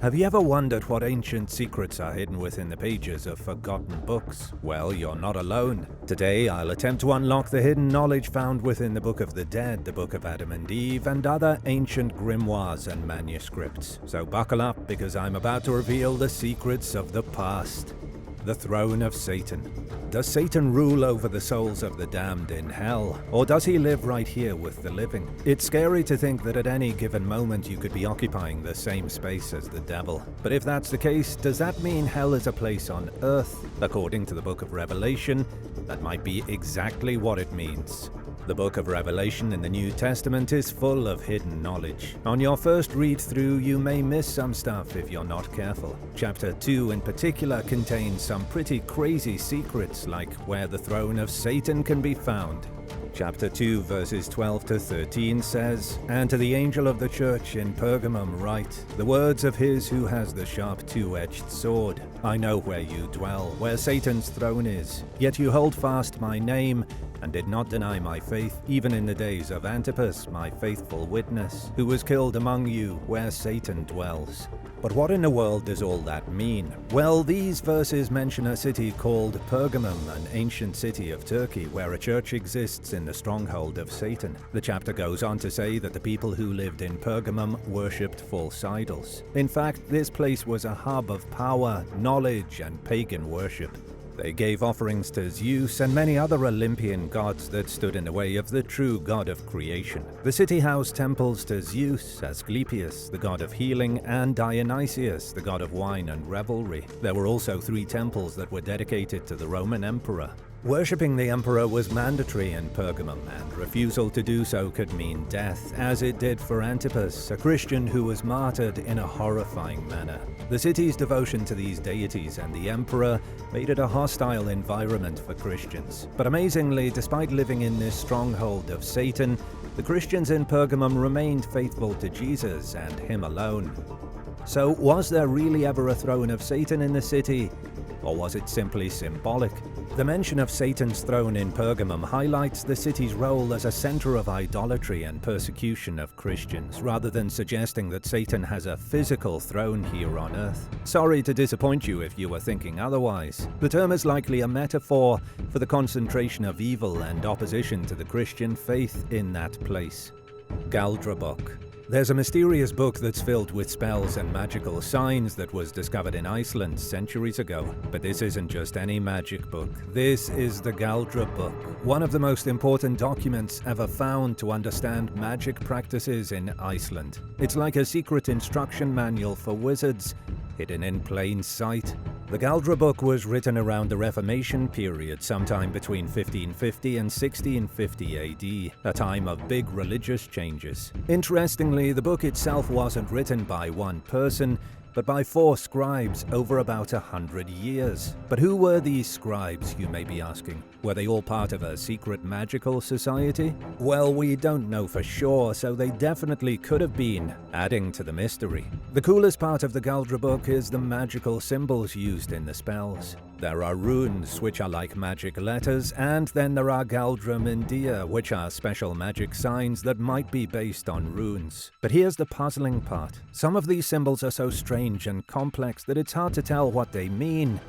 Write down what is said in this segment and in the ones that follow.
Have you ever wondered what ancient secrets are hidden within the pages of forgotten books? Well, you're not alone. Today, I'll attempt to unlock the hidden knowledge found within the Book of the Dead, the Book of Adam and Eve, and other ancient grimoires and manuscripts. So buckle up, because I'm about to reveal the secrets of the past. The throne of Satan. Does Satan rule over the souls of the damned in hell, or does he live right here with the living? It's scary to think that at any given moment you could be occupying the same space as the devil. But if that's the case, does that mean hell is a place on earth? According to the Book of Revelation, that might be exactly what it means. The Book of Revelation in the New Testament is full of hidden knowledge. On your first read-through, you may miss some stuff if you're not careful. Chapter 2 in particular contains some pretty crazy secrets, like where the throne of Satan can be found. Chapter 2 verses 12 to 13 says, "And to the angel of the church in Pergamum write, the words of his who has the sharp two-edged sword. I know where you dwell, where Satan's throne is. Yet you hold fast my name, and did not deny my faith, even in the days of Antipas, my faithful witness, who was killed among you, where Satan dwells." But what in the world does all that mean? Well, these verses mention a city called Pergamum, an ancient city of Turkey, where a church exists in the stronghold of Satan. The chapter goes on to say that the people who lived in Pergamum worshipped false idols. In fact, this place was a hub of power, knowledge, and pagan worship. They gave offerings to Zeus and many other Olympian gods that stood in the way of the true god of creation. The city housed temples to Zeus, Asclepius, the god of healing, and Dionysius, the god of wine and revelry. There were also 3 temples that were dedicated to the Roman emperor. Worshipping the emperor was mandatory in Pergamum, and refusal to do so could mean death, as it did for Antipas, a Christian who was martyred in a horrifying manner. The city's devotion to these deities and the emperor made it a hostile environment for Christians. But amazingly, despite living in this stronghold of Satan, the Christians in Pergamum remained faithful to Jesus and him alone. So, was there really ever a throne of Satan in the city? Or was it simply symbolic? The mention of Satan's throne in Pergamum highlights the city's role as a center of idolatry and persecution of Christians, rather than suggesting that Satan has a physical throne here on earth. Sorry to disappoint you if you were thinking otherwise. The term is likely a metaphor for the concentration of evil and opposition to the Christian faith in that place. Galra Book. There's a mysterious book that's filled with spells and magical signs that was discovered in Iceland centuries ago. But this isn't just any magic book. This is the Galra Book, one of the most important documents ever found to understand magic practices in Iceland. It's like a secret instruction manual for wizards, hidden in plain sight. The Galra Book was written around the Reformation period, sometime between 1550 and 1650 AD, a time of big religious changes. Interestingly, the book itself wasn't written by one person, but by 4 scribes over about 100 years. But who were these scribes, you may be asking? Were they all part of a secret magical society? Well, we don't know for sure, so they definitely could have been, adding to the mystery. The coolest part of the Galra Book is the magical symbols used in the spells. There are runes, which are like magic letters, and then there are Galdra Mindia, which are special magic signs that might be based on runes. But here's the puzzling part. Some of these symbols are so strange and complex that it's hard to tell what they mean.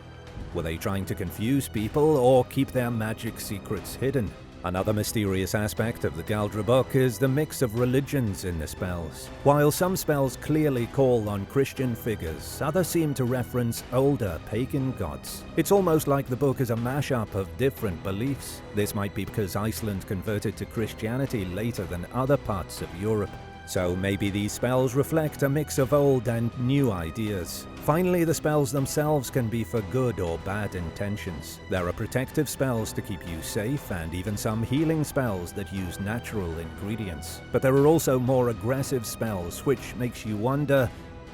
Were they trying to confuse people or keep their magic secrets hidden? Another mysterious aspect of the Galra Book is the mix of religions in the spells. While some spells clearly call on Christian figures, others seem to reference older pagan gods. It's almost like the book is a mashup of different beliefs. This might be because Iceland converted to Christianity later than other parts of Europe. So maybe these spells reflect a mix of old and new ideas. Finally, the spells themselves can be for good or bad intentions. There are protective spells to keep you safe, and even some healing spells that use natural ingredients. But there are also more aggressive spells, which makes you wonder,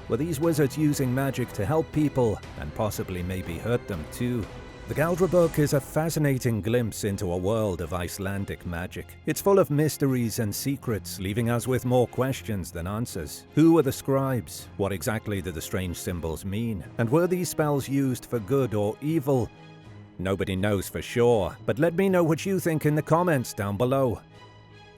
were these wizards using magic to help people, and possibly maybe hurt them too? The Galra Book is a fascinating glimpse into a world of Icelandic magic. It's full of mysteries and secrets, leaving us with more questions than answers. Who were the scribes? What exactly did the strange symbols mean? And were these spells used for good or evil? Nobody knows for sure, but let me know what you think in the comments down below.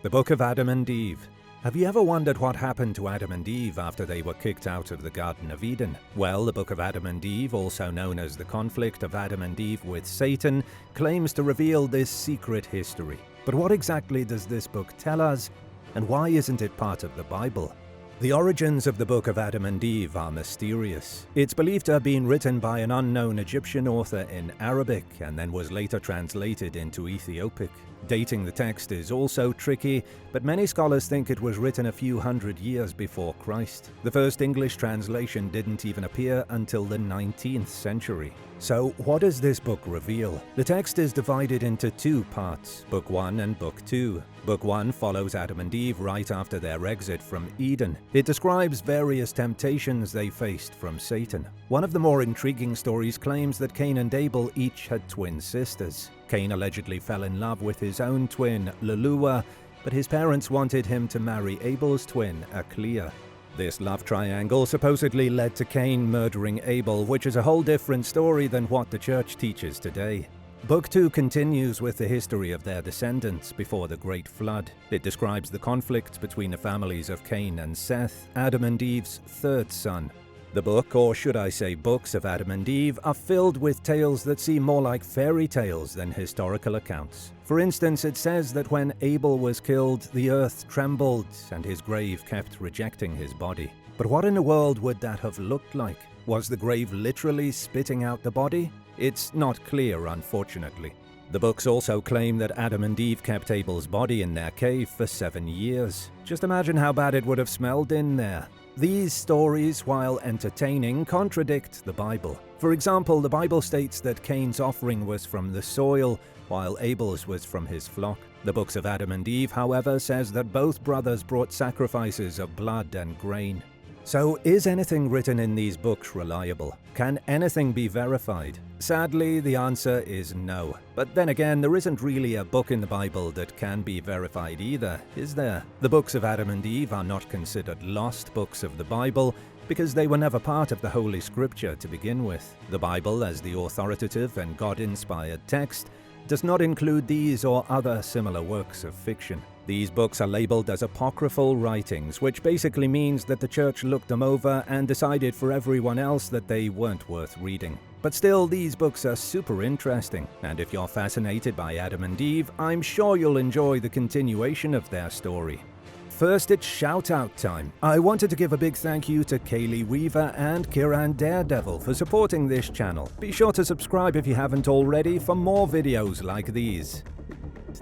The Book of Adam and Eve. Have you ever wondered what happened to Adam and Eve after they were kicked out of the Garden of Eden? Well, the Book of Adam and Eve, also known as the conflict of Adam and Eve with Satan, claims to reveal this secret history. But what exactly does this book tell us, and why isn't it part of the Bible? The origins of the Book of Adam and Eve are mysterious. It's believed to have been written by an unknown Egyptian author in Arabic and then was later translated into Ethiopic. Dating the text is also tricky, but many scholars think it was written a few hundred years before Christ. The first English translation didn't even appear until the 19th century. So, what does this book reveal? The text is divided into two parts, Book 1 and Book 2. Book 1 follows Adam and Eve right after their exit from Eden. It describes various temptations they faced from Satan. One of the more intriguing stories claims that Cain and Abel each had twin sisters. Cain allegedly fell in love with his own twin, Lulua, but his parents wanted him to marry Abel's twin, Aklia. This love triangle supposedly led to Cain murdering Abel, which is a whole different story than what the church teaches today. Book 2 continues with the history of their descendants before the Great Flood. It describes the conflict between the families of Cain and Seth, Adam and Eve's third son. The book, or should I say books of Adam and Eve, are filled with tales that seem more like fairy tales than historical accounts. For instance, it says that when Abel was killed, the earth trembled and his grave kept rejecting his body. But what in the world would that have looked like? Was the grave literally spitting out the body? It's not clear, unfortunately. The books also claim that Adam and Eve kept Abel's body in their cave for 7 years. Just imagine how bad it would have smelled in there. These stories, while entertaining, contradict the Bible. For example, the Bible states that Cain's offering was from the soil, while Abel's was from his flock. The books of Adam and Eve, however, says that both brothers brought sacrifices of blood and grain. So, is anything written in these books reliable? Can anything be verified? Sadly, the answer is no. But then again, there isn't really a book in the Bible that can be verified either, is there? The books of Adam and Eve are not considered lost books of the Bible because they were never part of the Holy Scripture to begin with. The Bible, as the authoritative and God-inspired text, does not include these or other similar works of fiction. These books are labeled as apocryphal writings, which basically means that the church looked them over and decided for everyone else that they weren't worth reading. But still, these books are super interesting, and if you're fascinated by Adam and Eve, I'm sure you'll enjoy the continuation of their story. First, it's shout-out time. I wanted to give a big thank you to Kaylee Weaver and Kiran Daredevil for supporting this channel. Be sure to subscribe if you haven't already for more videos like these.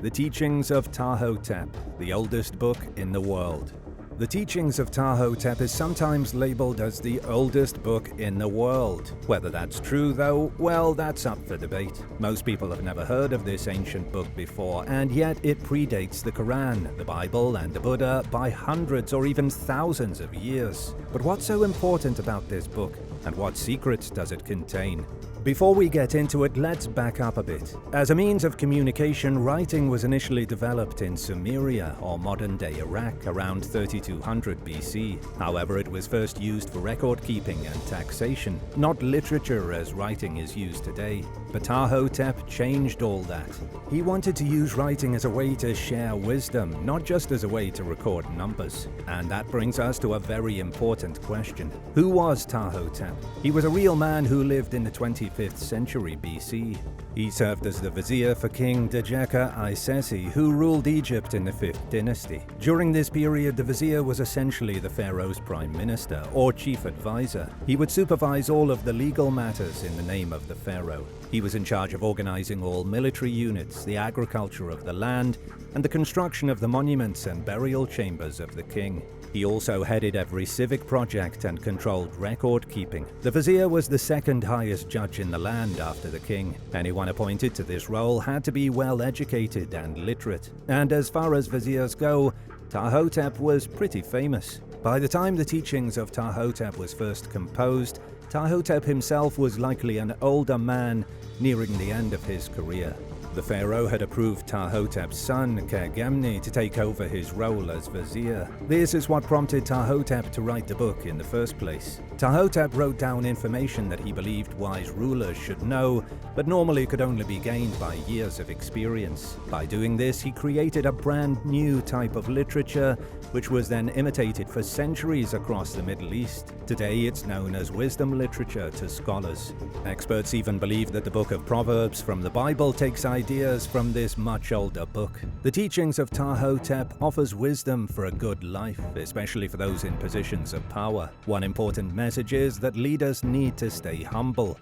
The Teachings of Taho, the oldest book in the world. The Teachings of Taho is sometimes labeled as the oldest book in the world. Whether that's true though, well, that's up for debate. Most people have never heard of this ancient book before, and yet it predates the Quran, the Bible, and the Buddha by hundreds or even thousands of years. But what's so important about this book, and what secrets does it contain? Before we get into it, let's back up a bit. As a means of communication, writing was initially developed in Sumeria, or modern-day Iraq, around 3200 BC. However, it was first used for record-keeping and taxation, not literature as writing is used today. But Ptah-hotep changed all that. He wanted to use writing as a way to share wisdom, not just as a way to record numbers. And that brings us to a very important question. Who was Ptah-hotep? He was a real man who lived in the 25th century BC. He served as the vizier for King Djeker-I-Sesi, who ruled Egypt in the 5th dynasty. During this period, the vizier was essentially the pharaoh's prime minister, or chief advisor. He would supervise all of the legal matters in the name of the pharaoh. He was in charge of organizing all military units, the agriculture of the land, and the construction of the monuments and burial chambers of the king. He also headed every civic project and controlled record-keeping. The vizier was the second highest judge in the land after the king. Anyone appointed to this role had to be well-educated and literate. And as far as viziers go, Ptah-hotep was pretty famous. By the time the Teachings of Taho was first composed, Ptah-hotep himself was likely an older man nearing the end of his career. The pharaoh had approved Ptahhotep's son, Kergemni, to take over his role as vizier. This is what prompted Ptahhotep to write the book in the first place. Ptahhotep wrote down information that he believed wise rulers should know, but normally could only be gained by years of experience. By doing this, he created a brand new type of literature, which was then imitated for centuries across the Middle East. Today, it's known as wisdom literature to scholars. Experts even believe that the book of Proverbs from the Bible takes ideas from this much older book. The Teachings of Taho offers wisdom for a good life, especially for those in positions of power. One important message is that leaders need to stay humble.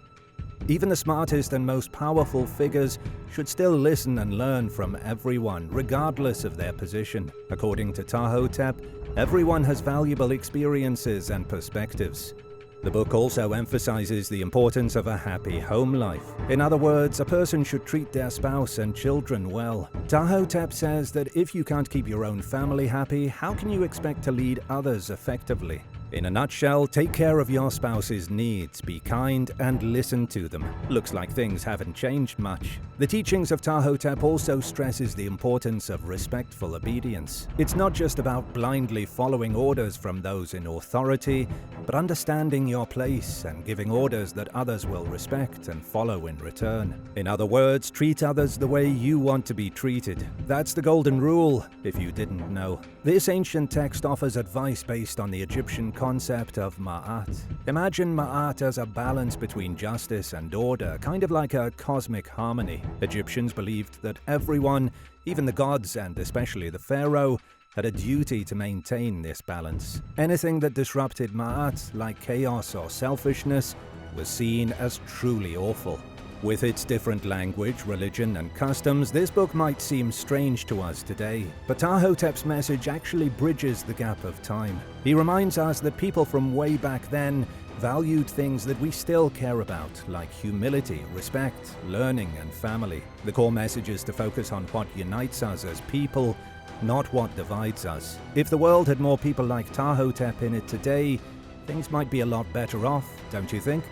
Even the smartest and most powerful figures should still listen and learn from everyone, regardless of their position. According to Ptahhotep, everyone has valuable experiences and perspectives. The book also emphasizes the importance of a happy home life. In other words, a person should treat their spouse and children well. Ptahhotep says that if you can't keep your own family happy, how can you expect to lead others effectively? In a nutshell, take care of your spouse's needs, be kind, and listen to them. Looks like things haven't changed much. The Teachings of Ptahhotep also stresses the importance of respectful obedience. It's not just about blindly following orders from those in authority, but understanding your place and giving orders that others will respect and follow in return. In other words, treat others the way you want to be treated. That's the golden rule, if you didn't know. This ancient text offers advice based on the Egyptian concept of Ma'at. Imagine Ma'at as a balance between justice and order, kind of like a cosmic harmony. Egyptians believed that everyone, even the gods and especially the pharaoh, had a duty to maintain this balance. Anything that disrupted Ma'at, like chaos or selfishness, was seen as truly awful. With its different language, religion, and customs, this book might seem strange to us today, but Ptahhotep's message actually bridges the gap of time. He reminds us that people from way back then valued things that we still care about, like humility, respect, learning, and family. The core message is to focus on what unites us as people, not what divides us. If the world had more people like Ptahhotep in it today, things might be a lot better off, don't you think?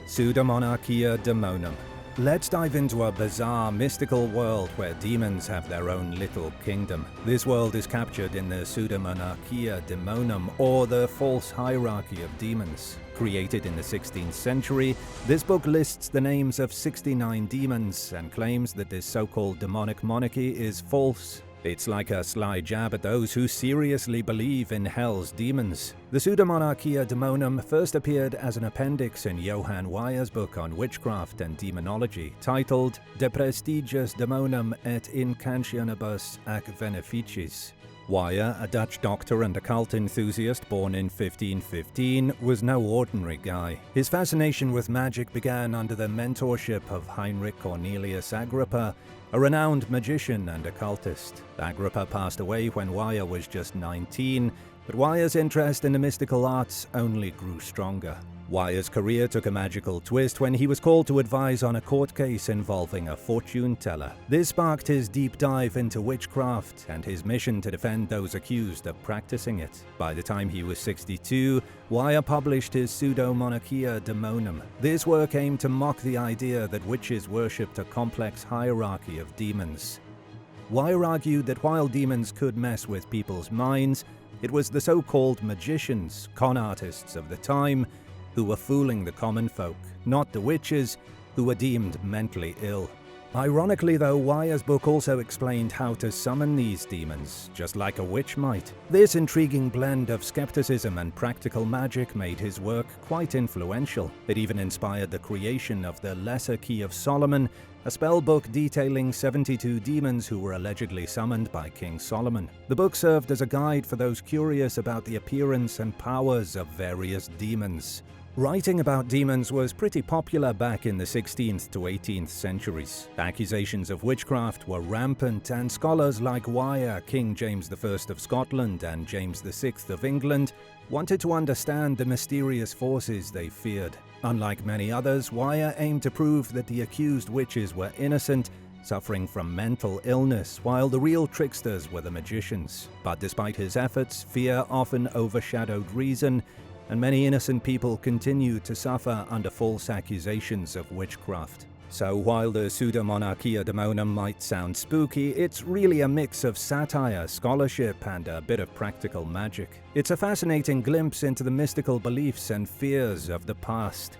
Suda Monarchia Demonium. Let's dive into a bizarre, mystical world where demons have their own little kingdom. This world is captured in the Suda Monarchia Demonium, or the false hierarchy of demons. Created in the 16th century, this book lists the names of 69 demons and claims that this so-called demonic monarchy is false. It's like a sly jab at those who seriously believe in hell's demons. The Suda Monarchia Demonium first appeared as an appendix in Johann Weyer's book on witchcraft and demonology, titled De Prestigiis Demonium et Incantionibus ac Beneficis. Weyer, a Dutch doctor and occult enthusiast born in 1515, was no ordinary guy. His fascination with magic began under the mentorship of Heinrich Cornelius Agrippa, a renowned magician and occultist. Agrippa passed away when Weyer was just 19, but Weyer's interest in the mystical arts only grew stronger. Weyer's career took a magical twist when he was called to advise on a court case involving a fortune teller. This sparked his deep dive into witchcraft and his mission to defend those accused of practicing it. By the time he was 62, Weyer published his Suda Monarchia Demonium. This work aimed to mock the idea that witches worshipped a complex hierarchy of demons. Weyer argued that while demons could mess with people's minds, it was the so-called magicians, con artists of the time, who were fooling the common folk, not the witches, who were deemed mentally ill. Ironically though, Weyer's book also explained how to summon these demons, just like a witch might. This intriguing blend of skepticism and practical magic made his work quite influential. It even inspired the creation of the Lesser Key of Solomon, a spell book detailing 72 demons who were allegedly summoned by King Solomon. The book served as a guide for those curious about the appearance and powers of various demons. Writing about demons was pretty popular back in the 16th to 18th centuries. Accusations of witchcraft were rampant, and scholars like Weyer, King James I of Scotland, and James VI of England wanted to understand the mysterious forces they feared. Unlike many others, Weyer aimed to prove that the accused witches were innocent, suffering from mental illness, while the real tricksters were the magicians. But despite his efforts, fear often overshadowed reason, and many innocent people continued to suffer under false accusations of witchcraft. So while the Suda Monarchia Demonium might sound spooky, it's really a mix of satire, scholarship, and a bit of practical magic. It's a fascinating glimpse into the mystical beliefs and fears of the past.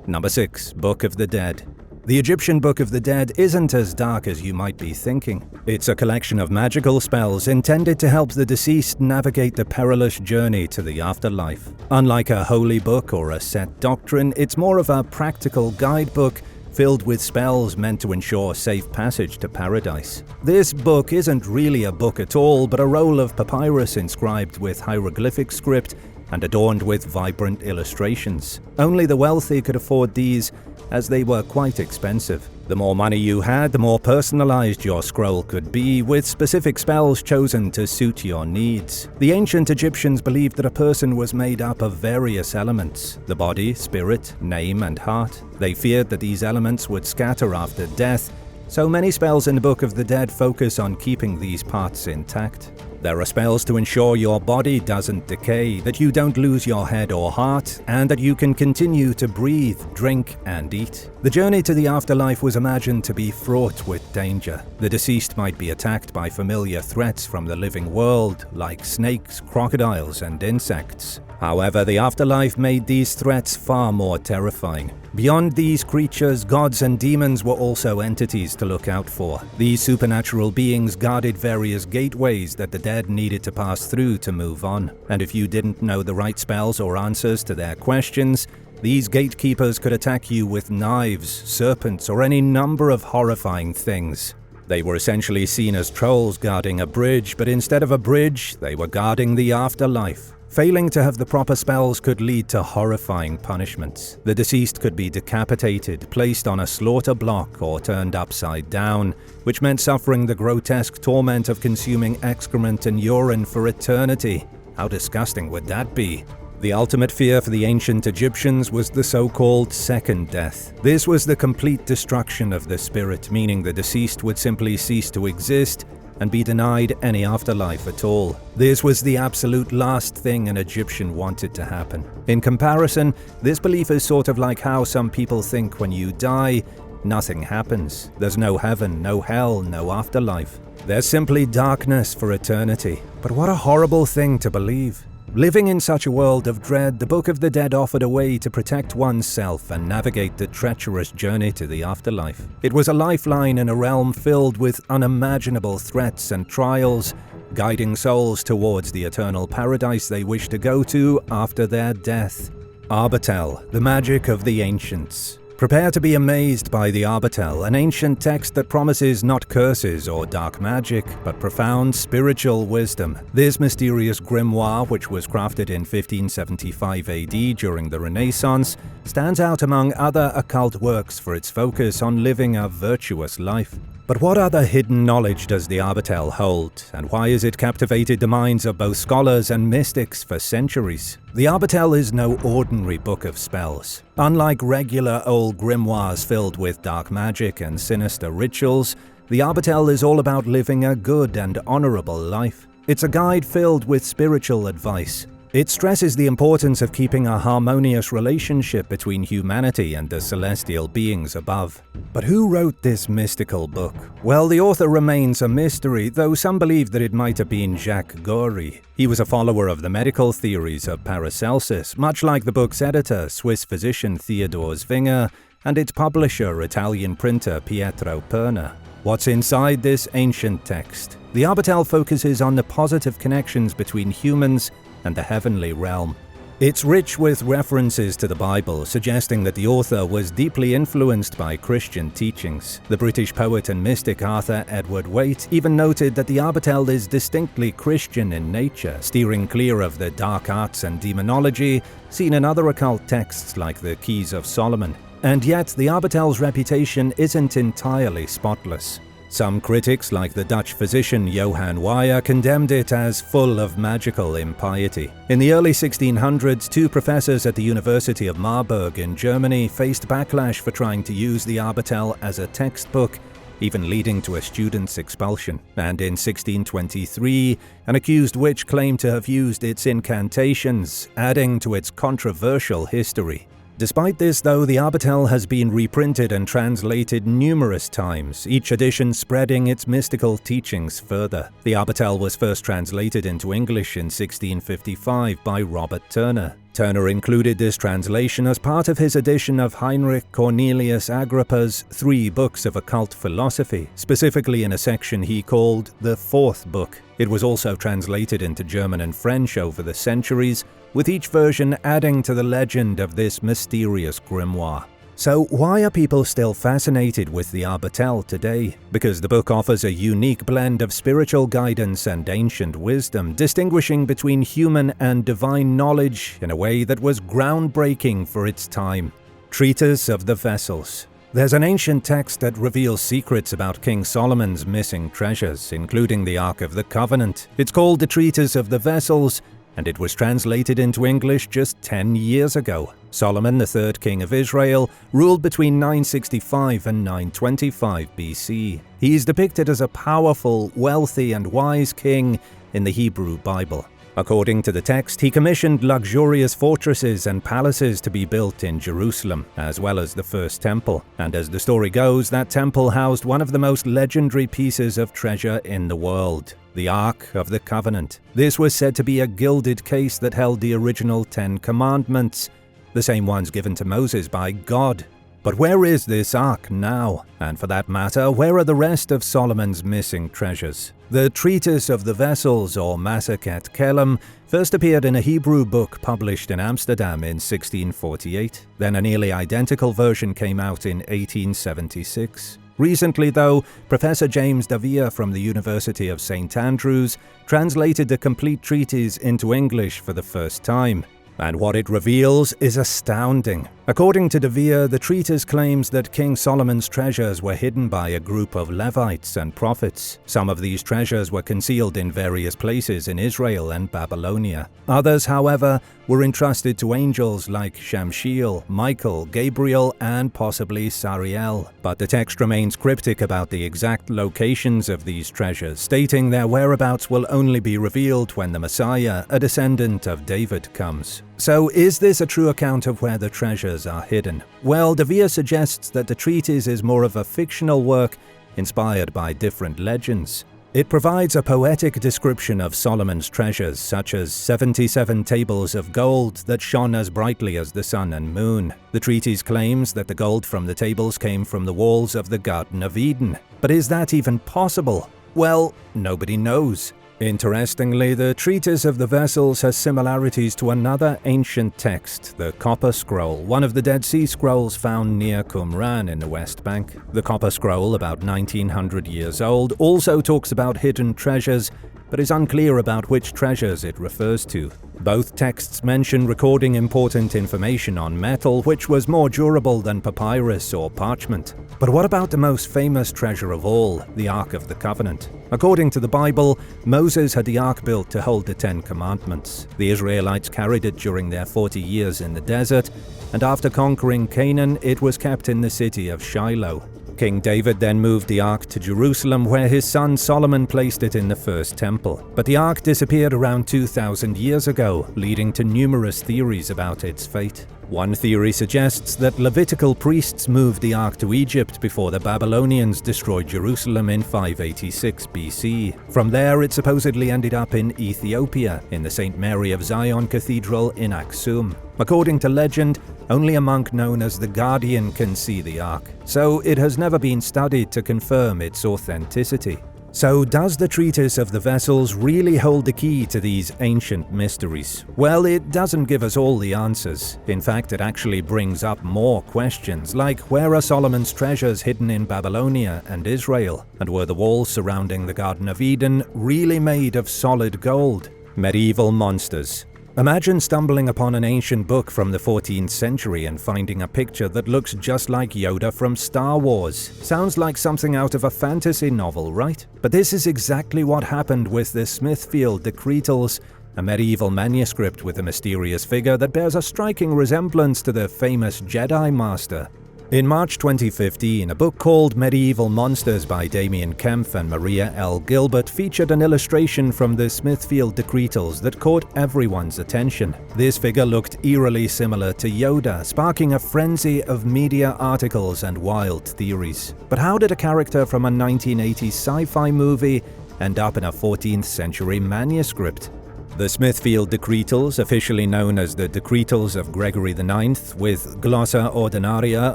Number 6. Book of the Dead. The Egyptian Book of the Dead isn't as dark as you might be thinking. It's a collection of magical spells intended to help the deceased navigate the perilous journey to the afterlife. Unlike a holy book or a set doctrine, it's more of a practical guidebook filled with spells meant to ensure safe passage to paradise. This book isn't really a book at all, but a roll of papyrus inscribed with hieroglyphic script and adorned with vibrant illustrations. Only the wealthy could afford these, as they were quite expensive. The more money you had, the more personalized your scroll could be, with specific spells chosen to suit your needs. The ancient Egyptians believed that a person was made up of various elements: the body, spirit, name, and heart. They feared that these elements would scatter after death, so many spells in the Book of the Dead focus on keeping these parts intact. There are spells to ensure your body doesn't decay, that you don't lose your head or heart, and that you can continue to breathe, drink, and eat. The journey to the afterlife was imagined to be fraught with danger. The deceased might be attacked by familiar threats from the living world, like snakes, crocodiles, and insects. However, the afterlife made these threats far more terrifying. Beyond these creatures, gods and demons were also entities to look out for. These supernatural beings guarded various gateways that the dead needed to pass through to move on. And if you didn't know the right spells or answers to their questions, these gatekeepers could attack you with knives, serpents, or any number of horrifying things. They were essentially seen as trolls guarding a bridge, but instead of a bridge, they were guarding the afterlife. Failing to have the proper spells could lead to horrifying punishments. The deceased could be decapitated, placed on a slaughter block, or turned upside down, which meant suffering the grotesque torment of consuming excrement and urine for eternity. How disgusting would that be? The ultimate fear for the ancient Egyptians was the so-called second death. This was the complete destruction of the spirit, meaning the deceased would simply cease to exist and be denied any afterlife at all. This was the absolute last thing an Egyptian wanted to happen. In comparison, this belief is sort of like how some people think when you die, nothing happens. There's no heaven, no hell, no afterlife. There's simply darkness for eternity. But what a horrible thing to believe. Living in such a world of dread, the Book of the Dead offered a way to protect oneself and navigate the treacherous journey to the afterlife. It was a lifeline in a realm filled with unimaginable threats and trials, guiding souls towards the eternal paradise they wish to go to after their death. Arbatel, the magic of the ancients. Prepare to be amazed by the Arbatel, an ancient text that promises not curses or dark magic, but profound spiritual wisdom. This mysterious grimoire, which was crafted in 1575 AD during the Renaissance, stands out among other occult works for its focus on living a virtuous life. But what other hidden knowledge does the Arbatel hold, and why has it captivated the minds of both scholars and mystics for centuries? The Arbatel is no ordinary book of spells. Unlike regular old grimoires filled with dark magic and sinister rituals, the Arbatel is all about living a good and honorable life. It's a guide filled with spiritual advice. It stresses the importance of keeping a harmonious relationship between humanity and the celestial beings above. But who wrote this mystical book? Well, the author remains a mystery, though some believe that it might have been Jacques Gory. He was a follower of the medical theories of Paracelsus, much like the book's editor, Swiss physician Theodore Zwinger, and its publisher, Italian printer Pietro Perna. What's inside this ancient text? The Arbatel focuses on the positive connections between humans and the heavenly realm. It's rich with references to the Bible, suggesting that the author was deeply influenced by Christian teachings. The British poet and mystic Arthur Edward Waite even noted that the Arbatel is distinctly Christian in nature, steering clear of the dark arts and demonology seen in other occult texts like the Keys of Solomon. And yet, the Arbatel's reputation isn't entirely spotless. Some critics, like the Dutch physician Johann Weyer, condemned it as full of magical impiety. In the early 1600s, two professors at the University of Marburg in Germany faced backlash for trying to use the Arbatel as a textbook, even leading to a student's expulsion. And in 1623, an accused witch claimed to have used its incantations, adding to its controversial history. Despite this, though, the Arbatel has been reprinted and translated numerous times, each edition spreading its mystical teachings further. The Arbatel was first translated into English in 1655 by Robert Turner. Turner included this translation as part of his edition of Heinrich Cornelius Agrippa's 3 Books of Occult Philosophy, specifically in a section he called the Fourth Book. It was also translated into German and French over the centuries, with each version adding to the legend of this mysterious grimoire. So why are people still fascinated with the Arbatel today? Because the book offers a unique blend of spiritual guidance and ancient wisdom, distinguishing between human and divine knowledge in a way that was groundbreaking for its time. Treatise of the Vessels. There's an ancient text that reveals secrets about King Solomon's missing treasures, including the Ark of the Covenant. It's called the Treatise of the Vessels, and it was translated into English just 10 years ago. Solomon, the third king of Israel, ruled between 965 and 925 BC. He is depicted as a powerful, wealthy, and wise king in the Hebrew Bible. According to the text, he commissioned luxurious fortresses and palaces to be built in Jerusalem, as well as the first temple. And as the story goes, that temple housed one of the most legendary pieces of treasure in the world, the Ark of the Covenant. This was said to be a gilded case that held the original 10 Commandments, the same ones given to Moses by God. But where is this Ark now? And for that matter, where are the rest of Solomon's missing treasures? The Treatise of the Vessels, or Masaket Kelim, first appeared in a Hebrew book published in Amsterdam in 1648. Then a nearly identical version came out in 1876. Recently, though, Professor James Davia from the University of St. Andrews translated the complete treatise into English for the first time. And what it reveals is astounding. According to Davia, the treatise claims that King Solomon's treasures were hidden by a group of Levites and prophets. Some of these treasures were concealed in various places in Israel and Babylonia. Others, however, were entrusted to angels like Shamshiel, Michael, Gabriel, and possibly Sariel. But the text remains cryptic about the exact locations of these treasures, stating their whereabouts will only be revealed when the Messiah, a descendant of David, comes. So is this a true account of where the treasures are hidden? Well, Davia suggests that the treatise is more of a fictional work inspired by different legends. It provides a poetic description of Solomon's treasures, such as 77 tables of gold that shone as brightly as the sun and moon. The treatise claims that the gold from the tables came from the walls of the Garden of Eden. But is that even possible? Well, nobody knows. Interestingly, the Treatise of the Vessels has similarities to another ancient text, the Copper Scroll, one of the Dead Sea Scrolls found near Qumran in the West Bank. The Copper Scroll, about 1900 years old, also talks about hidden treasures, but is unclear about which treasures it refers to. Both texts mention recording important information on metal, which was more durable than papyrus or parchment. But what about the most famous treasure of all, the Ark of the Covenant? According to the Bible, Moses had the Ark built to hold the 10 Commandments. The Israelites carried it during their 40 years in the desert, and after conquering Canaan, it was kept in the city of Shiloh. King David then moved the Ark to Jerusalem, where his son Solomon placed it in the first temple. But the Ark disappeared around 2,000 years ago, leading to numerous theories about its fate. One theory suggests that Levitical priests moved the Ark to Egypt before the Babylonians destroyed Jerusalem in 586 BC. From there, it supposedly ended up in Ethiopia, in the St. Mary of Zion Cathedral in Aksum. According to legend, only a monk known as the Guardian can see the Ark, so it has never been studied to confirm its authenticity. So does the Treatise of the Vessels really hold the key to these ancient mysteries? Well, it doesn't give us all the answers. In fact, it actually brings up more questions, like where are Solomon's treasures hidden in Babylonia and Israel? And were the walls surrounding the Garden of Eden really made of solid gold? Medieval monsters. Imagine stumbling upon an ancient book from the 14th century and finding a picture that looks just like Yoda from Star Wars. Sounds like something out of a fantasy novel, right? But this is exactly what happened with the Smithfield Decretals, a medieval manuscript with a mysterious figure that bears a striking resemblance to the famous Jedi Master. In March 2015, a book called Medieval Monsters by Damien Kempf and Maria L. Gilbert featured an illustration from the Smithfield Decretals that caught everyone's attention. This figure looked eerily similar to Yoda, sparking a frenzy of media articles and wild theories. But how did a character from a 1980s sci-fi movie end up in a 14th century manuscript? The Smithfield Decretals, officially known as the Decretals of Gregory IX, with Glossa Ordinaria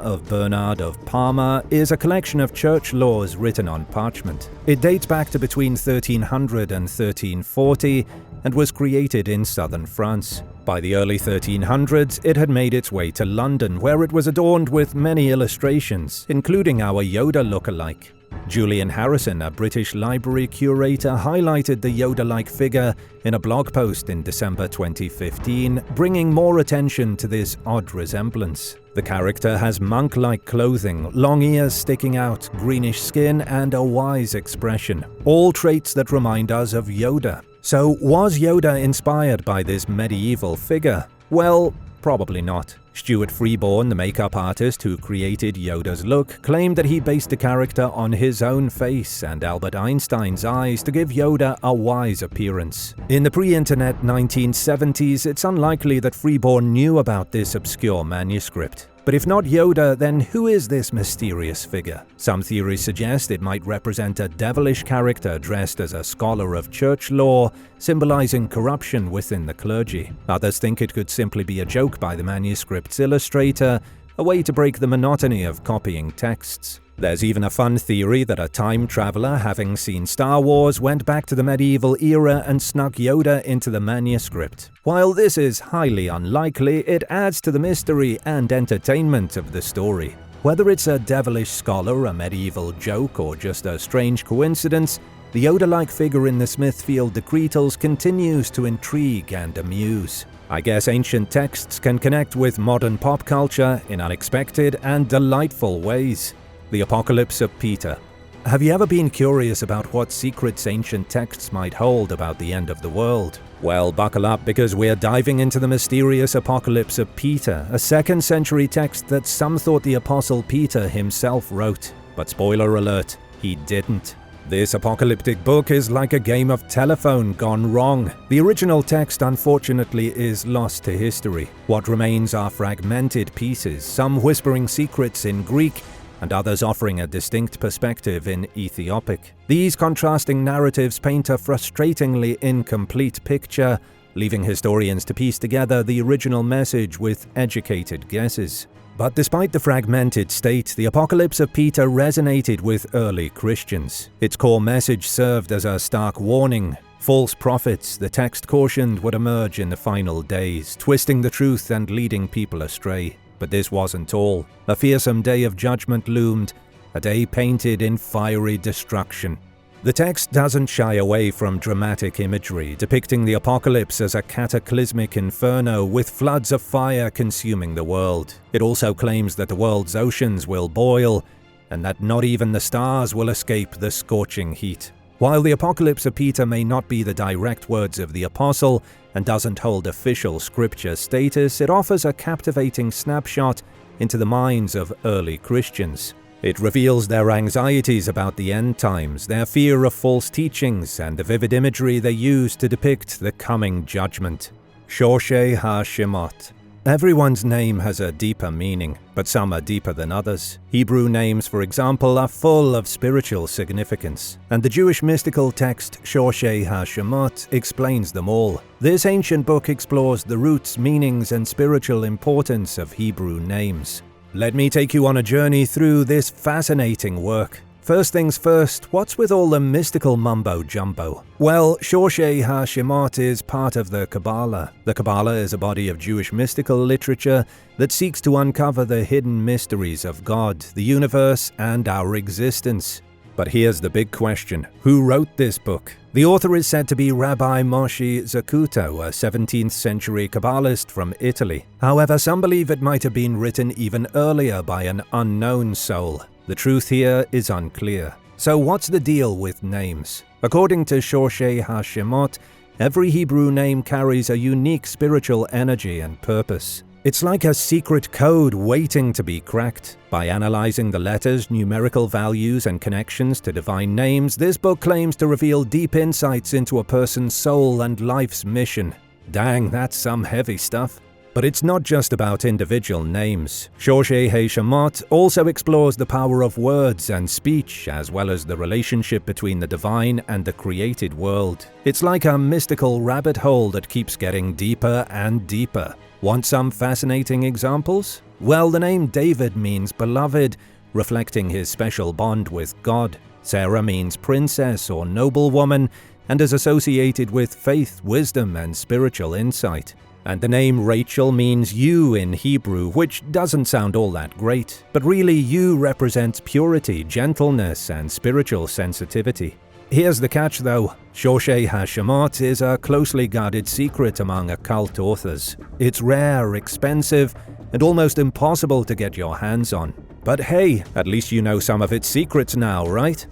of Bernard of Parma, is a collection of church laws written on parchment. It dates back to between 1300 and 1340 and was created in southern France. By the early 1300s, it had made its way to London, where it was adorned with many illustrations, including our Yoda look-alike. Julian Harrison, a British library curator, highlighted the Yoda-like figure in a blog post in December 2015, bringing more attention to this odd resemblance. The character has monk-like clothing, long ears sticking out, greenish skin, and a wise expression, all traits that remind us of Yoda. So, was Yoda inspired by this medieval figure? Well, probably not. Stuart Freeborn, the makeup artist who created Yoda's look, claimed that he based the character on his own face and Albert Einstein's eyes to give Yoda a wise appearance. In the pre-internet 1970s, it's unlikely that Freeborn knew about this obscure manuscript. But if not Yoda, then who is this mysterious figure? Some theories suggest it might represent a devilish character dressed as a scholar of church law, symbolizing corruption within the clergy. Others think it could simply be a joke by the manuscript's illustrator, a way to break the monotony of copying texts. There's even a fun theory that a time traveler, having seen Star Wars, went back to the medieval era and snuck Yoda into the manuscript. While this is highly unlikely, it adds to the mystery and entertainment of the story. Whether it's a devilish scholar, a medieval joke, or just a strange coincidence, the Yoda-like figure in the Smithfield Decretals continues to intrigue and amuse. I guess ancient texts can connect with modern pop culture in unexpected and delightful ways. The Apocalypse of Peter. Have you ever been curious about what secrets ancient texts might hold about the end of the world? Well, buckle up, because we're diving into the mysterious Apocalypse of Peter, a 2nd century text that some thought the Apostle Peter himself wrote. But spoiler alert, he didn't. This apocalyptic book is like a game of telephone gone wrong. The original text, unfortunately, is lost to history. What remains are fragmented pieces, some whispering secrets in Greek, and others offering a distinct perspective in Ethiopic. These contrasting narratives paint a frustratingly incomplete picture, leaving historians to piece together the original message with educated guesses. But despite the fragmented state, the Apocalypse of Peter resonated with early Christians. Its core message served as a stark warning. False prophets, the text cautioned, would emerge in the final days, twisting the truth and leading people astray. But this wasn't all. A fearsome day of judgment loomed, a day painted in fiery destruction. The text doesn't shy away from dramatic imagery, depicting the apocalypse as a cataclysmic inferno with floods of fire consuming the world. It also claims that the world's oceans will boil, and that not even the stars will escape the scorching heat. While the Apocalypse of Peter may not be the direct words of the apostle and doesn't hold official scripture status, it offers a captivating snapshot into the minds of early Christians. It reveals their anxieties about the end times, their fear of false teachings, and the vivid imagery they use to depict the coming judgment. Shhashim. Everyone's name has a deeper meaning, but some are deeper than others. Hebrew names, for example, are full of spiritual significance, and the Jewish mystical text Shhashim explains them all. This ancient book explores the roots, meanings, and spiritual importance of Hebrew names. Let me take you on a journey through this fascinating work. First things first, what's with all the mystical mumbo-jumbo? Well, Shhashim is part of the Kabbalah. The Kabbalah is a body of Jewish mystical literature that seeks to uncover the hidden mysteries of God, the universe, and our existence. But here's the big question. Who wrote this book? The author is said to be Rabbi Moshe Zacuto, a 17th century Kabbalist from Italy. However, some believe it might have been written even earlier by an unknown soul. The truth here is unclear. So what's the deal with names? According to Shhashim, every Hebrew name carries a unique spiritual energy and purpose. It's like a secret code waiting to be cracked. By analyzing the letters, numerical values, and connections to divine names, this book claims to reveal deep insights into a person's soul and life's mission. Dang, that's some heavy stuff. But it's not just about individual names. Shhashim also explores the power of words and speech, as well as the relationship between the divine and the created world. It's like a mystical rabbit hole that keeps getting deeper and deeper. Want some fascinating examples? Well, the name David means beloved, reflecting his special bond with God. Sarah means princess or noblewoman, and is associated with faith, wisdom, and spiritual insight. And the name Rachel means you in Hebrew, which doesn't sound all that great, but really you represents purity, gentleness, and spiritual sensitivity. Here's the catch though, Shhashim is a closely guarded secret among occult authors. It's rare, expensive, and almost impossible to get your hands on. But hey, at least you know some of its secrets now, right?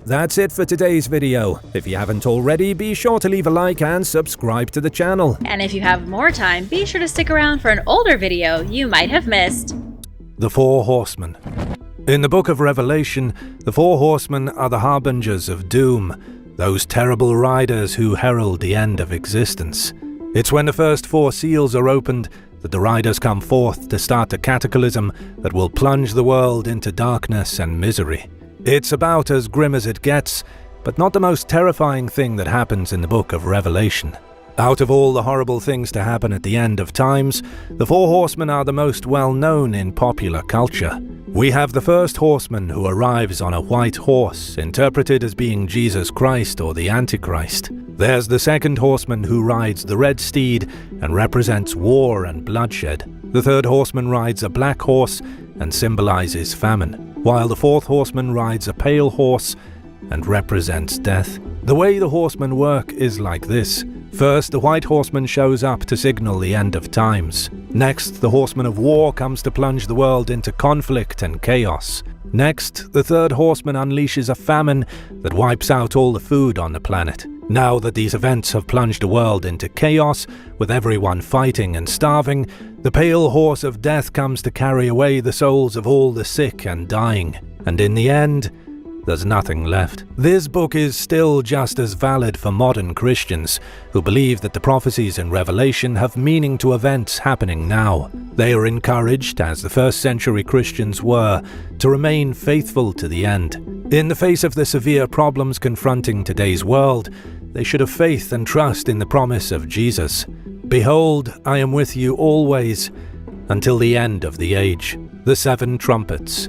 That's it for today's video. If you haven't already, be sure to leave a like and subscribe to the channel. And if you have more time, be sure to stick around for an older video you might have missed. The Four Horsemen. In the book of Revelation, the Four Horsemen are the harbingers of doom, those terrible riders who herald the end of existence. It's when the first four seals are opened that the riders come forth to start a cataclysm that will plunge the world into darkness and misery. It's about as grim as it gets, but not the most terrifying thing that happens in the book of Revelation. Out of all the horrible things to happen at the end of times, the Four Horsemen are the most well-known in popular culture. We have the first horseman who arrives on a white horse, interpreted as being Jesus Christ or the Antichrist. There's the second horseman who rides the red steed and represents war and bloodshed. The third horseman rides a black horse and symbolizes famine, while the fourth horseman rides a pale horse and represents death. The way the horsemen work is like this. First, the white horseman shows up to signal the end of times. Next, the horseman of war comes to plunge the world into conflict and chaos. Next, the third horseman unleashes a famine that wipes out all the food on the planet. Now that these events have plunged the world into chaos, with everyone fighting and starving, the pale horse of death comes to carry away the souls of all the sick and dying. And in the end, there's nothing left. This book is still just as valid for modern Christians who believe that the prophecies in Revelation have meaning to events happening now. They are encouraged, as the first century Christians were, to remain faithful to the end. In the face of the severe problems confronting today's world, they should have faith and trust in the promise of Jesus. Behold, I am with you always, until the end of the age. The Seven Trumpets.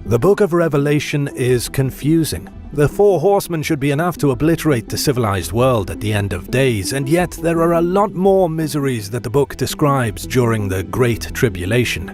The book of Revelation is confusing. The Four Horsemen should be enough to obliterate the civilized world at the end of days, and yet there are a lot more miseries that the book describes during the Great Tribulation.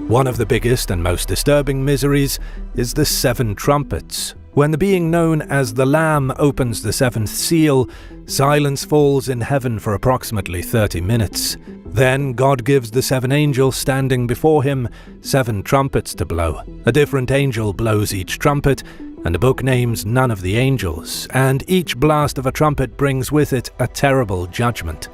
One of the biggest and most disturbing miseries is the Seven Trumpets. When the being known as the Lamb opens the seventh seal, silence falls in heaven for approximately 30 minutes. Then God gives the seven angels standing before him 7 trumpets to blow. A different angel blows each trumpet, and the book names none of the angels, and each blast of a trumpet brings with it a terrible judgment.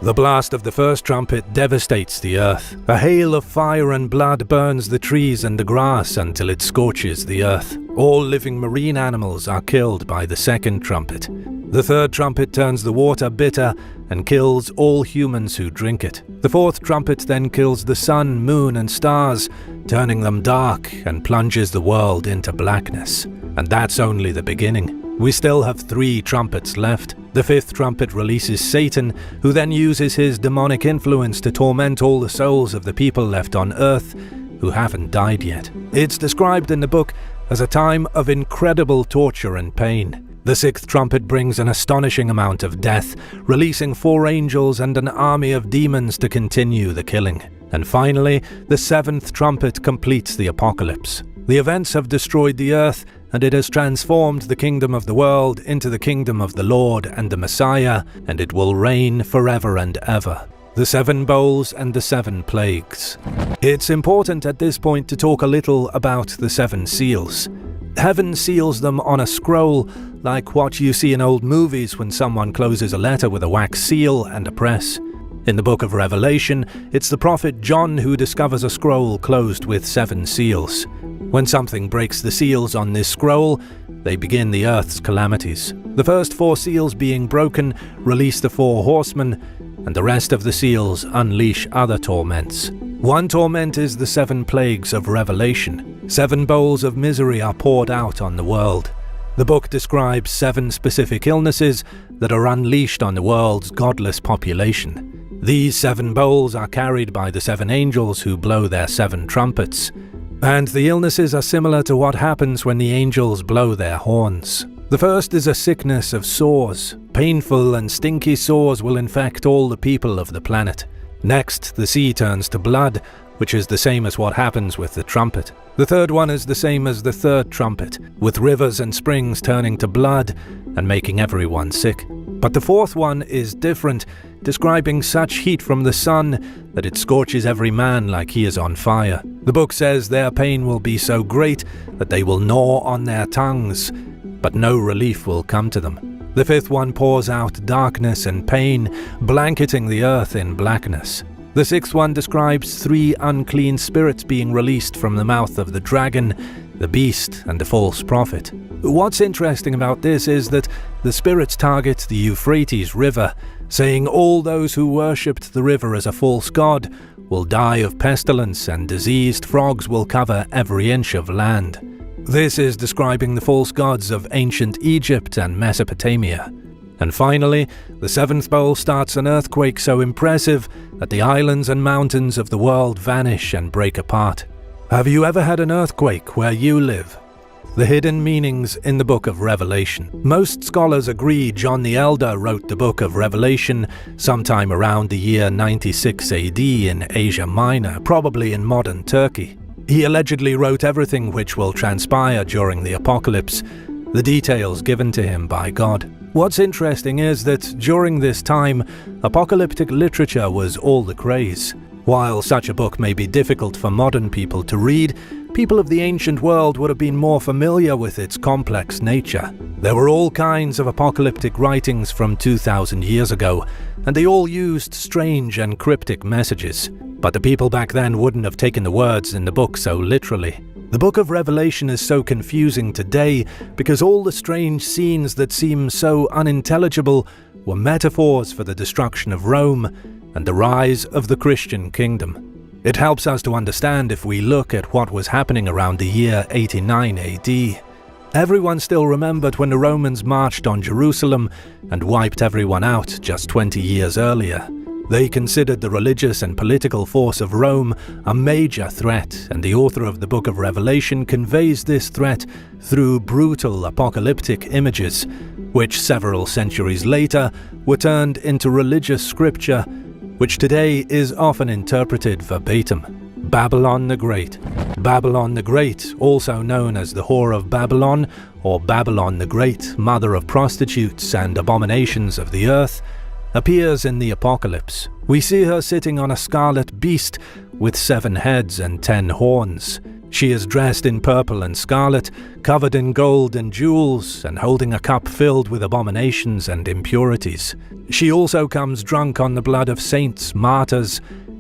The blast of the first trumpet devastates the earth. A hail of fire and blood burns the trees and the grass until it scorches the earth. All living marine animals are killed by the second trumpet. The third trumpet turns the water bitter and kills all humans who drink it. The fourth trumpet then kills the sun, moon, and stars, turning them dark and plunges the world into blackness. And that's only the beginning. We still have 3 trumpets left. The 5th trumpet releases Satan, who then uses his demonic influence to torment all the souls of the people left on earth who haven't died yet. It's described in the book as a time of incredible torture and pain. The 6th trumpet brings an astonishing amount of death, releasing 4 angels and an army of demons to continue the killing. And finally, the 7th trumpet completes the apocalypse. The events have destroyed the earth, and it has transformed the kingdom of the world into the kingdom of the Lord and the Messiah, and it will reign forever and ever. The 7 bowls and the 7 plagues. It's important at this point to talk a little about the 7 seals. Heaven seals them on a scroll, like what you see in old movies when someone closes a letter with a wax seal and a press. In the book of Revelation, it's the prophet John who discovers a scroll closed with 7 seals. When something breaks the seals on this scroll, they begin the earth's calamities. The first 4 seals being broken release the 4 horsemen, and the rest of the seals unleash other torments. One torment is the 7 plagues of Revelation. 7 bowls of misery are poured out on the world. The book describes 7 specific illnesses that are unleashed on the world's godless population. These 7 bowls are carried by the 7 angels who blow their 7 trumpets. And the illnesses are similar to what happens when the angels blow their horns. The first is a sickness of sores. Painful and stinky sores will infect all the people of the planet. Next, the sea turns to blood, which is the same as what happens with the trumpet. The third one is the same as the 3rd trumpet, with rivers and springs turning to blood and making everyone sick. But the 4th one is different, describing such heat from the sun that it scorches every man like he is on fire. The book says their pain will be so great that they will gnaw on their tongues, but no relief will come to them. The 5th one pours out darkness and pain, blanketing the earth in blackness. The 6th one describes 3 unclean spirits being released from the mouth of the dragon, the beast, and the false prophet. What's interesting about this is that the spirits target the Euphrates River, saying all those who worshipped the river as a false god will die of pestilence and diseased frogs will cover every inch of land. This is describing the false gods of ancient Egypt and Mesopotamia. And finally, the 7th bowl starts an earthquake so impressive that the islands and mountains of the world vanish and break apart. Have you ever had an earthquake where you live? The hidden meanings in the book of Revelation. Most scholars agree John the Elder wrote the book of Revelation sometime around the year 96 AD in Asia Minor, probably in modern Turkey. He allegedly wrote everything which will transpire during the apocalypse, the details given to him by God. What's interesting is that during this time, apocalyptic literature was all the craze. While such a book may be difficult for modern people to read, people of the ancient world would have been more familiar with its complex nature. There were all kinds of apocalyptic writings from 2,000 years ago, and they all used strange and cryptic messages. But the people back then wouldn't have taken the words in the book so literally. The book of Revelation is so confusing today because all the strange scenes that seem so unintelligible were metaphors for the destruction of Rome and the rise of the Christian kingdom. It helps us to understand if we look at what was happening around the year 89 AD. Everyone still remembered when the Romans marched on Jerusalem and wiped everyone out just 20 years earlier. They considered the religious and political force of Rome a major threat, and the author of the book of Revelation conveys this threat through brutal apocalyptic images, which several centuries later were turned into religious scripture, which today is often interpreted verbatim. Babylon the Great. Babylon the Great, also known as the Whore of Babylon, or Babylon the Great, mother of prostitutes and abominations of the earth, appears in the Apocalypse. We see her sitting on a scarlet beast with 7 heads and 10 horns. She is dressed in purple and scarlet, covered in gold and jewels, and holding a cup filled with abominations and impurities. She also comes drunk on the blood of saints, martyrs,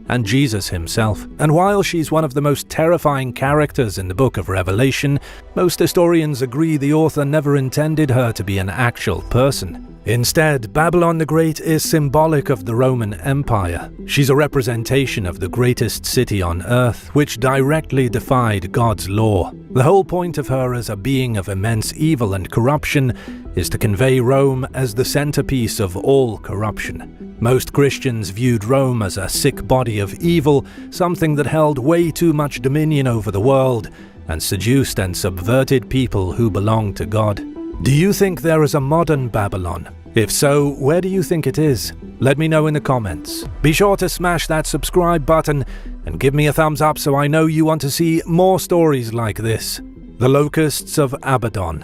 and Jesus himself. And while she's one of the most terrifying characters in the book of Revelation, most historians agree the author never intended her to be an actual person. Instead, Babylon the Great is symbolic of the Roman Empire. She's a representation of the greatest city on earth, which directly defied God's law. The whole point of her as a being of immense evil and corruption is to convey Rome as the centerpiece of all corruption. Most Christians viewed Rome as a sick body of evil, something that held way too much dominion over the world and seduced and subverted people who belonged to God. Do you think there is a modern Babylon? If so, where do you think it is? Let me know in the comments. Be sure to smash that subscribe button and give me a thumbs up so I know you want to see more stories like this. The Locusts of Babylon.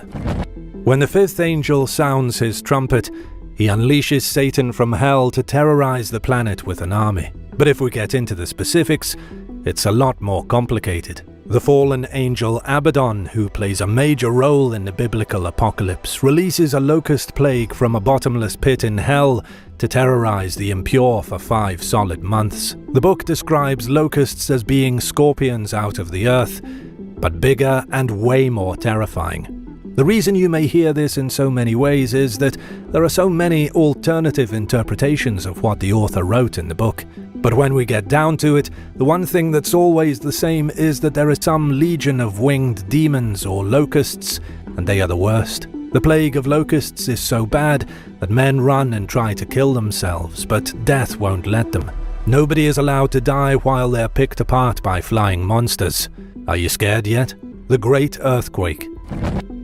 When the 5th angel sounds his trumpet, he unleashes Satan from hell to terrorize the planet with an army. But if we get into the specifics, it's a lot more complicated. The fallen angel Abaddon, who plays a major role in the biblical apocalypse, releases a locust plague from a bottomless pit in hell to terrorize the impure for 5 solid months. The book describes locusts as being scorpions out of the earth, but bigger and way more terrifying. The reason you may hear this in so many ways is that there are so many alternative interpretations of what the author wrote in the book. But when we get down to it, the one thing that's always the same is that there is some legion of winged demons or locusts, and they are the worst. The plague of locusts is so bad that men run and try to kill themselves, but death won't let them. Nobody is allowed to die while they're picked apart by flying monsters. Are you scared yet? The Great Earthquake.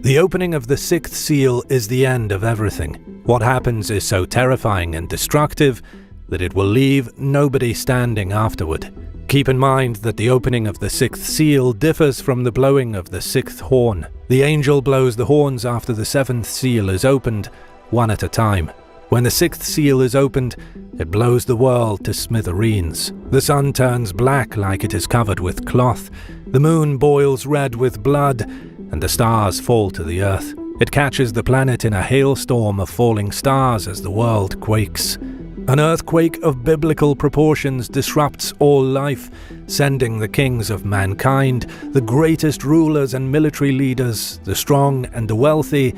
The opening of the 6th seal is the end of everything. What happens is so terrifying and destructive that it will leave nobody standing afterward. Keep in mind that the opening of the 6th seal differs from the blowing of the 6th horn. The angel blows the horns after the 7th seal is opened, one at a time. When the 6th seal is opened, it blows the world to smithereens. The sun turns black like it is covered with cloth. The moon boils red with blood, and the stars fall to the earth. It catches the planet in a hailstorm of falling stars as the world quakes. An earthquake of biblical proportions disrupts all life, sending the kings of mankind, the greatest rulers and military leaders, the strong and the wealthy,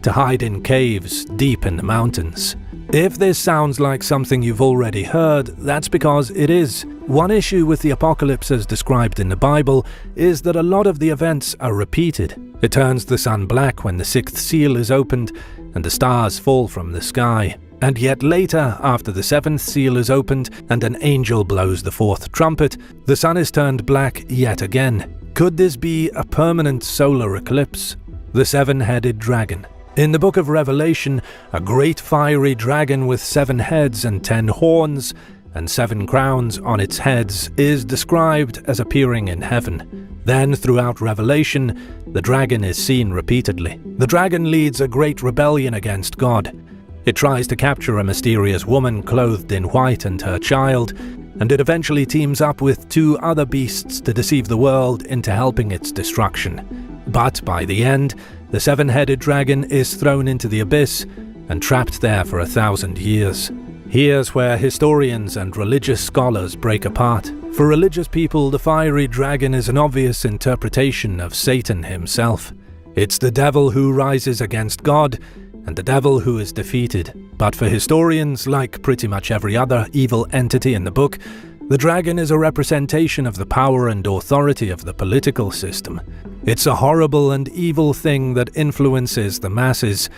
to hide in caves deep in the mountains. If this sounds like something you've already heard, that's because it is. One issue with the apocalypse as described in the Bible is that a lot of the events are repeated. It turns the sun black when the 6th seal is opened, and the stars fall from the sky. And yet later, after the 7th seal is opened and an angel blows the 4th trumpet, the sun is turned black yet again. Could this be a permanent solar eclipse? The Seven-Headed Dragon. In the book of Revelation, a great fiery dragon with 7 heads and 10 horns and 7 crowns on its heads is described as appearing in heaven. Then, throughout Revelation, the dragon is seen repeatedly. The dragon leads a great rebellion against God. It tries to capture a mysterious woman clothed in white and her child, and it eventually teams up with 2 other beasts to deceive the world into helping its destruction. But by the end, the 7-headed dragon is thrown into the abyss and trapped there for 1,000 years. Here's where historians and religious scholars break apart. For religious people, the fiery dragon is an obvious interpretation of Satan himself. It's the devil who rises against God, and the devil who is defeated. But for historians, like pretty much every other evil entity in the book, the dragon is a representation of the power and authority of the political system. It's a horrible and evil thing that influences the masses,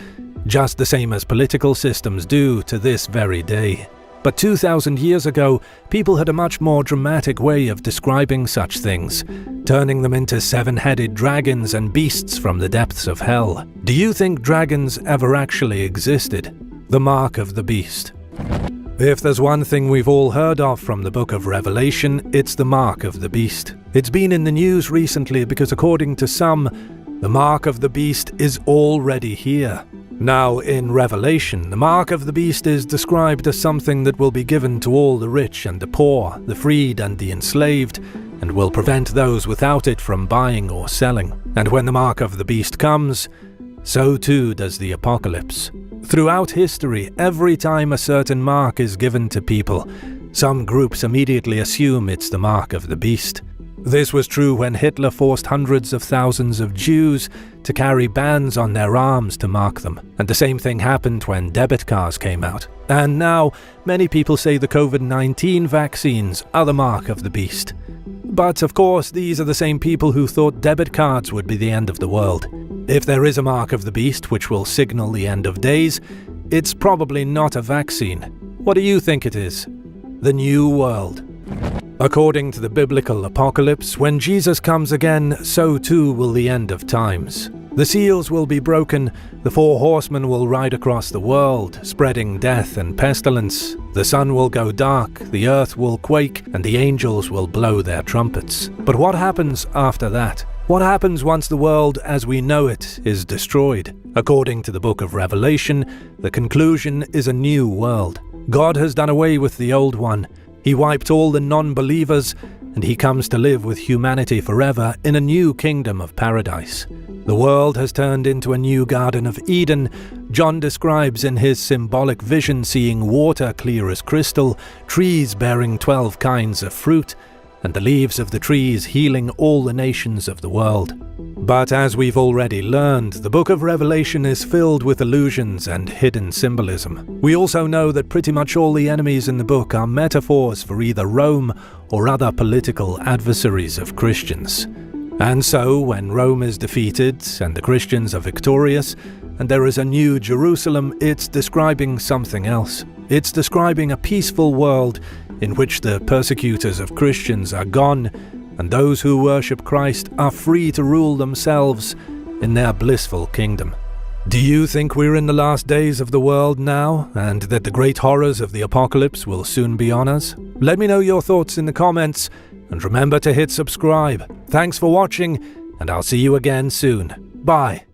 just the same as political systems do to this very day. But 2,000 years ago, people had a much more dramatic way of describing such things, turning them into 7-headed dragons and beasts from the depths of hell. Do you think dragons ever actually existed? The mark of the beast. If there's one thing we've all heard of from the book of Revelation, it's the mark of the beast. It's been in the news recently because according to some, the mark of the beast is already here. Now, in Revelation, the mark of the beast is described as something that will be given to all the rich and the poor, the freed and the enslaved, and will prevent those without it from buying or selling. And when the mark of the beast comes, so too does the apocalypse. Throughout history, every time a certain mark is given to people, some groups immediately assume it's the mark of the beast. This was true when Hitler forced hundreds of thousands of Jews to carry bands on their arms to mark them. And the same thing happened when debit cards came out. And now, many people say the COVID-19 vaccines are the mark of the beast. But of course, these are the same people who thought debit cards would be the end of the world. If there is a mark of the beast which will signal the end of days, it's probably not a vaccine. What do you think it is? The New World. According to the biblical apocalypse, when Jesus comes again, so too will the end of times. The seals will be broken, the 4 horsemen will ride across the world, spreading death and pestilence. The sun will go dark, the earth will quake, and the angels will blow their trumpets. But what happens after that? What happens once the world as we know it is destroyed? According to the book of Revelation, the conclusion is a new world. God has done away with the old one. He wiped all the non-believers and he comes to live with humanity forever in a new kingdom of paradise. The world has turned into a new Garden of Eden. John describes in his symbolic vision seeing water clear as crystal, trees bearing 12 kinds of fruit, and the leaves of the trees healing all the nations of the world. But as we've already learned, the book of Revelation is filled with illusions and hidden symbolism. We also know that pretty much all the enemies in the book are metaphors for either Rome or other political adversaries of Christians. And so, when Rome is defeated and the Christians are victorious, and there is a new Jerusalem, it's describing something else. It's describing a peaceful world in which the persecutors of Christians are gone, and those who worship Christ are free to rule themselves in their blissful kingdom. Do you think we're in the last days of the world now, and that the great horrors of the apocalypse will soon be on us? Let me know your thoughts in the comments, and remember to hit subscribe. Thanks for watching, and I'll see you again soon. Bye.